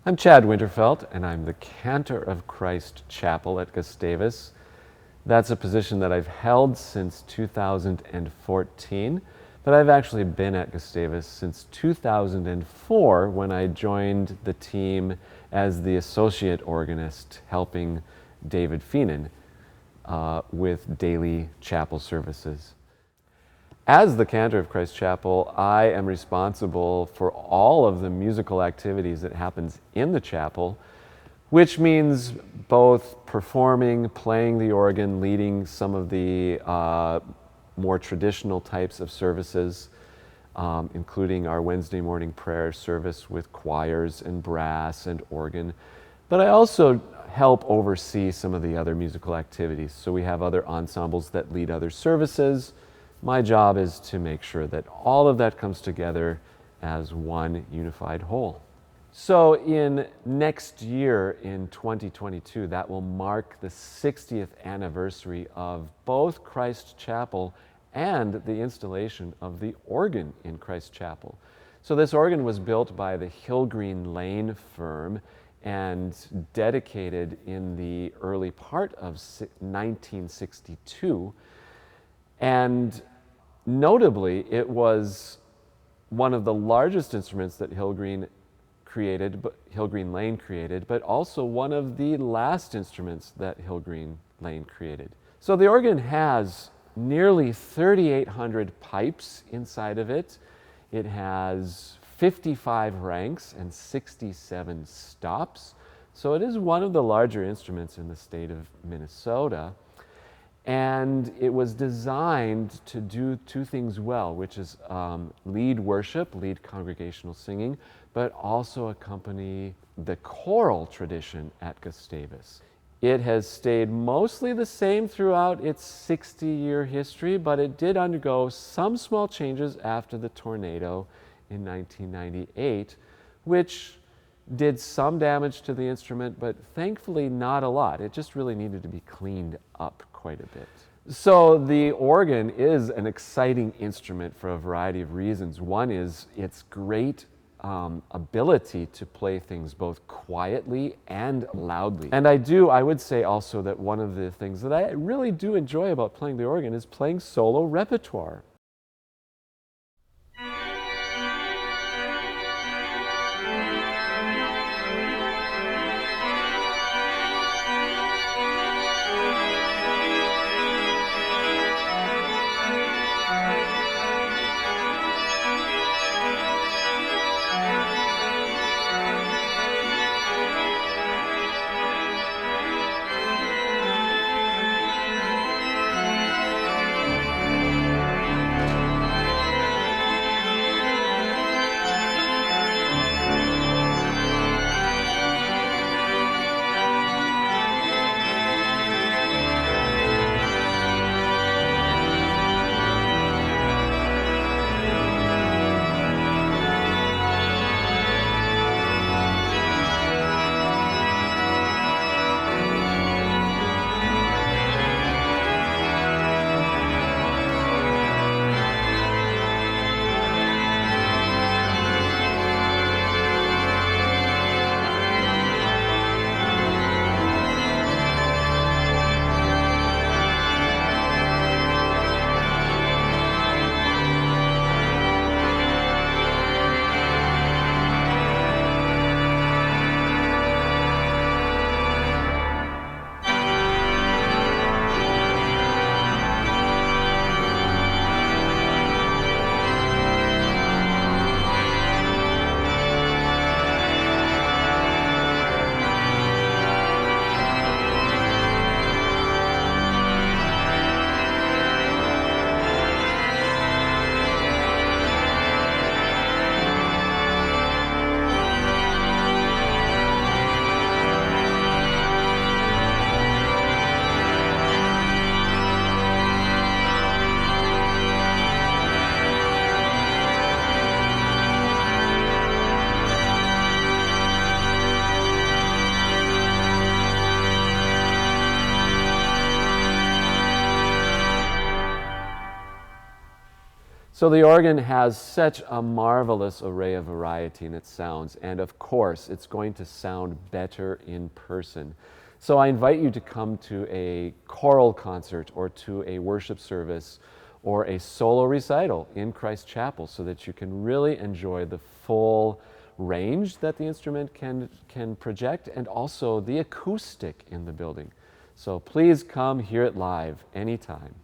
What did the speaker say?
I'm Chad Winterfeldt, and I'm the Cantor of Christ Chapel at Gustavus. That's a position that I've held since 2014, but I've actually been at Gustavus since 2004 when I joined the team as the associate organist, helping David Feenan with daily chapel services. As the Cantor of Christ Chapel, I am responsible for all of the musical activities that happens in the chapel, which means both performing, playing the organ, leading some of the more traditional types of services, including our Wednesday morning prayer service with choirs and brass and organ. But I also help oversee some of the other musical activities. So we have other ensembles that lead other services. My job is to make sure that all of that comes together as one unified whole. So in next year, in 2022, that will mark the 60th anniversary of both Christ Chapel and the installation of the organ in Christ Chapel. So this organ was built by the Hillgreen Lane firm and dedicated in the early part of 1962. And notably, it was one of the largest instruments that Hillgreen Lane created, but also one of the last instruments that Hillgreen Lane created. So the organ has nearly 3,800 pipes inside of it. It has 55 ranks and 67 stops. So it is one of the larger instruments in the state of Minnesota. And it was designed to do two things well, which is lead worship, lead congregational singing, but also accompany the choral tradition at Gustavus. It has stayed mostly the same throughout its 60-year history, but it did undergo some small changes after the tornado in 1998, which did some damage to the instrument, but thankfully not a lot. It just really needed to be cleaned up quite a bit. So the organ is an exciting instrument for a variety of reasons. One is its great ability to play things both quietly and loudly. And I would say also that one of the things that I really do enjoy about playing the organ is playing solo repertoire. So the organ has such a marvelous array of variety in its sounds, and of course, it's going to sound better in person. So I invite you to come to a choral concert or to a worship service or a solo recital in Christ Chapel so that you can really enjoy the full range that the instrument can project and also the acoustic in the building. So please come hear it live anytime.